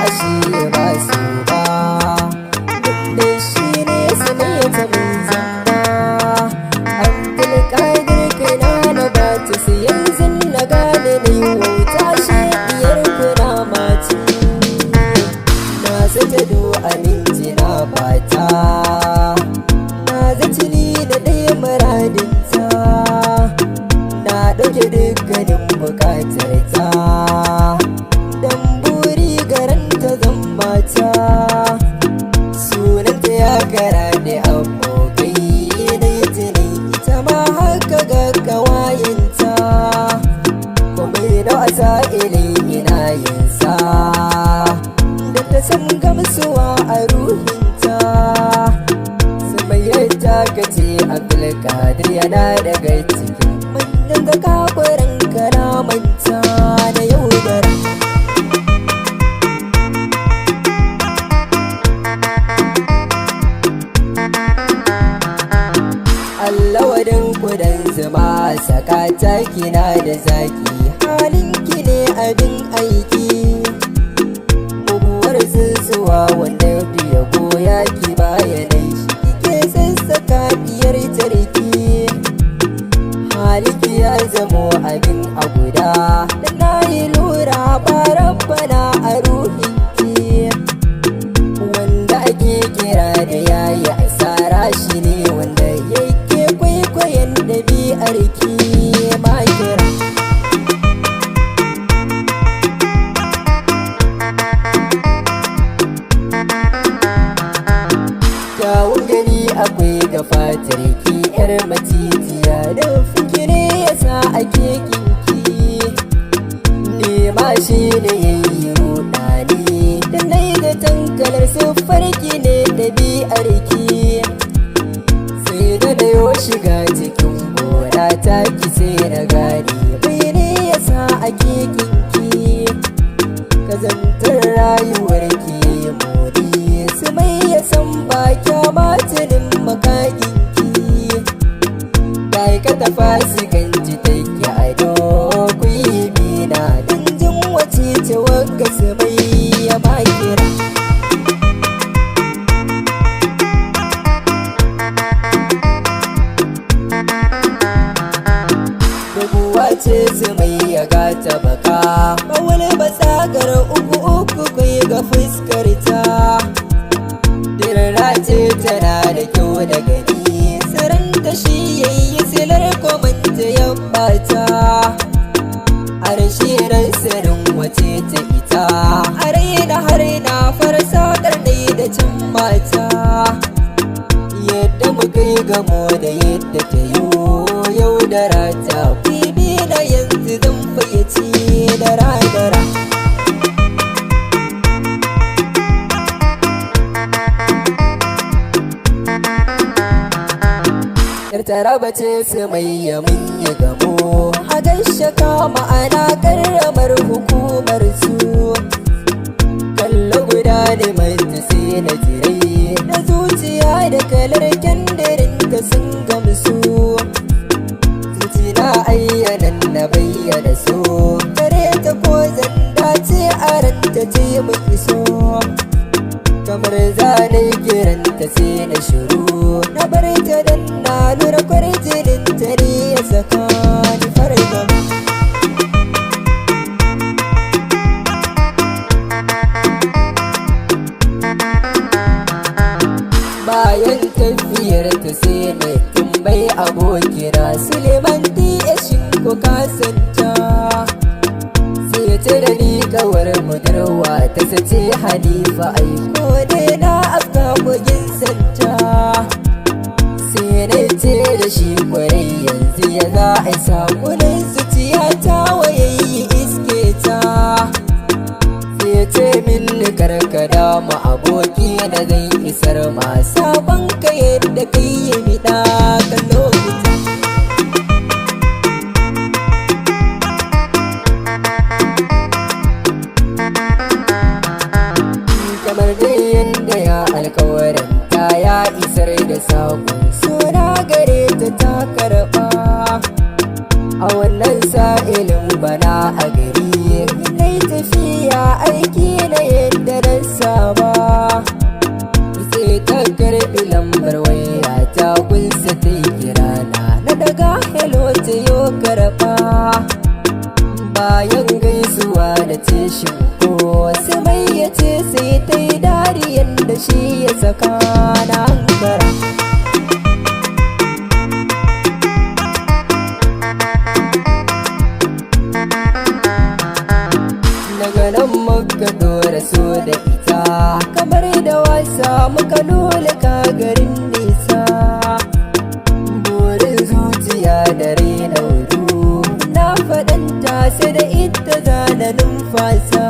ashe ba su ba, da shi ne su ne ta min zamba. Abdulkadir kaina na ba ta su yanzu na gane na yi wauta shi biyar kuna mati. Na zata do aminci na bata, na zaci ni da ɗaya muradinta, na ɗauke dukkanin buƙatar ta, dan buri garanta zan mata. Sunanta ya kara da abokai na yi tuni, ita ma haka ga kawayenta, kuma da wasa ili ina yin sa, da ta san gamsuwa a ruhinta. Sumayyar ka ce Abdulkadir yana daga cikin manyan da kakwaran karamanta da yaudara. Allah wadin kudan zuma sakata kina da zaki, halinki ne abin aiki. Muguwar zuzuwa wanda ya goya ki bayanai shi kike sassaka biyar tarki. Haliki ya zamo abin a guda, da na yi lura ba rabbana a ruhinki. Wanda ake kira da yayi asara shi ne wanda yake kwaikwayon ɗabi'arki makira. Kyawun gani akwai ga fatarki yar matitiya, da fikiri yasa ake kinki. Nema shi ne yayi rudani, da nai da tankalar siffarki ne ɗabi'arki. Sai da na yo shiga cikin gona ta ki sai na gane bai ne yasa ake kinki. Kazantar rayuwarki mori su mai yasan ba kyamatanin makakinki. Kai ka tafa su ganji take ado ku yi mina, don jin wace ce wagga su mai ya makira. Buguwa ce su mai ya gata baka, bawul basagar uku uku ku yi ga fuskarta. Dirra ce tana da kyau da gani, saranta shi yayi silar komanta ya bata. Harshe ran sirrin wace ta ita, a raina har na farsa karnai da can mata. Yadda muka yi gamo da yadda ta yi yau da rata, bibi na yanzu zan fayyace da radara. Yar taraba ce su mai yamin ya gamo, a gaishe kama ana karramar hukumar su. Kallo guda ne mai sai na jirai, na zuciya da kalar kyandirin ta sun gamsu. Zuci na ayyanan na bayyana so, kare ta ko zanda ce a ranta ce mun iso. Kamar zane kiranta sai na shiru, na bar ta dan na lura kwarjinin ta ne ya saka ni fargaba. Bayan tafiyar ta sai na tambayi abokina Suleiman D.S. ko kasanta. Sai ya ce da ni kawar budurwa ta sace Hanifa, aiko dai na afka kogin santa. Sai na ce da shi kwarai yanzu ya za a yi sakunan zuciya ta wayayi iske ta. Sai ya ce min karkada mu aboki da zai isar ma sabon ka yadda kai yi miɗa kan lokuta. Kamar dai yadda ya alkawarinta ya isar da sakon suna gare ta ta karɓa. A wannan sa'ilin bana a gari nai tafiya aiki na yadda shi ko su mai ya ce sai ta yi dariyan da shi ya saka na hankara. Daga nan muka dora so da ita kamar da wasa muka lulluka garin nisa. Burin zuciya da raina hudu na faɗanta sai da ita zana numfasa.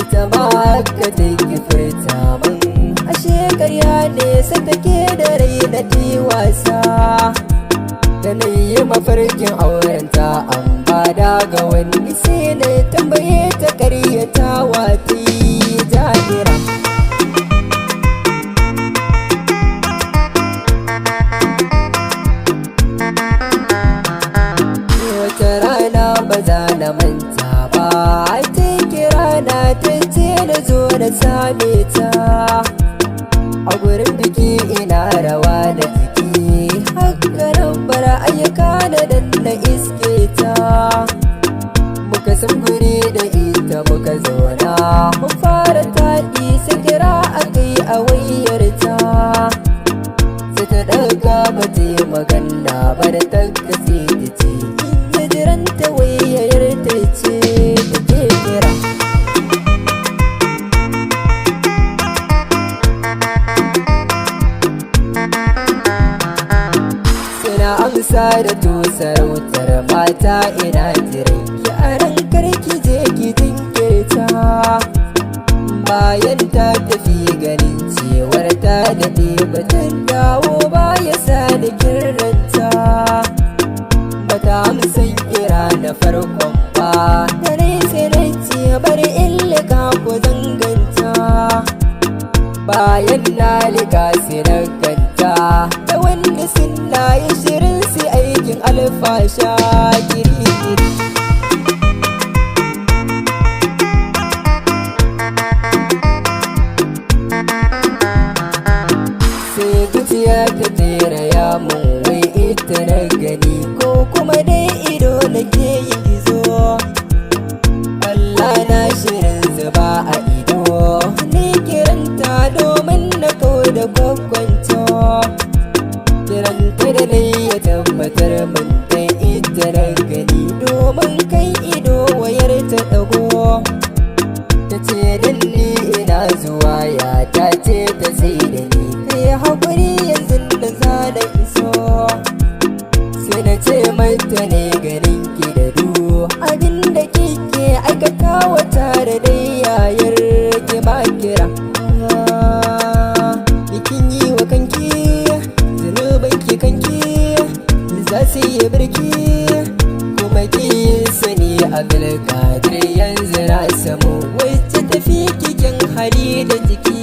Ita ma haka take furta min ashe karya ne sai take da raina ta yi wasa. Da na yi mafarkin aurenta an bada ga wani sai na tambaye ta karyatawa ta yi jahira. Wata rana ba za na manta ba ta kira na ta ce na zo na same ta a gurin biki ina rawa da jiki. Haka nan bara ayyuka da dan na iske ta muka san guri da ita muka zauna mun fara taɗi sai kira a kai a wayarta sai ta ɗaga ba ta yi magana ba da ta kasi ta ce in jiranta wayar ta ce ta ke kira. Suna amsa da to sarautar mata ina jiran ki a ran karki je ki jinkirta. Bayan ta tafi ganin cewar ta daɗe batan dawo ba ya sa da kirranta. Bata amsan kira na farkon ba da rai sai na ce bari in liƙa ko zanganta. Bayan na liƙa sai na ganta da wanda suna yi shirin su aikin alfasha kiri-kiri. Sai zuciya ta tera ya mun wai ita na gani ko kuma dai ido na ke yi gizo. Allah na shirin zuba a ido ni kiranta domin na kawo da kwakwanto. Kiranta da nai ya tabbatar min dai ita na gani domin kai ido wayar ta ɗago. Ta ce dan ni ina zuwa ya ta ce ta sai da ni kai haƙuri yanzu da za na iso. Sai na ce mata ne ganin ki da du abinda kike aikatawa tare da yayar ki ma kira. Kin yi wa kanki zunuban ki kanki za su yi birki kuma ki sani Abdulkadir yanzu na samu wacce tafi kikin hali da jiki.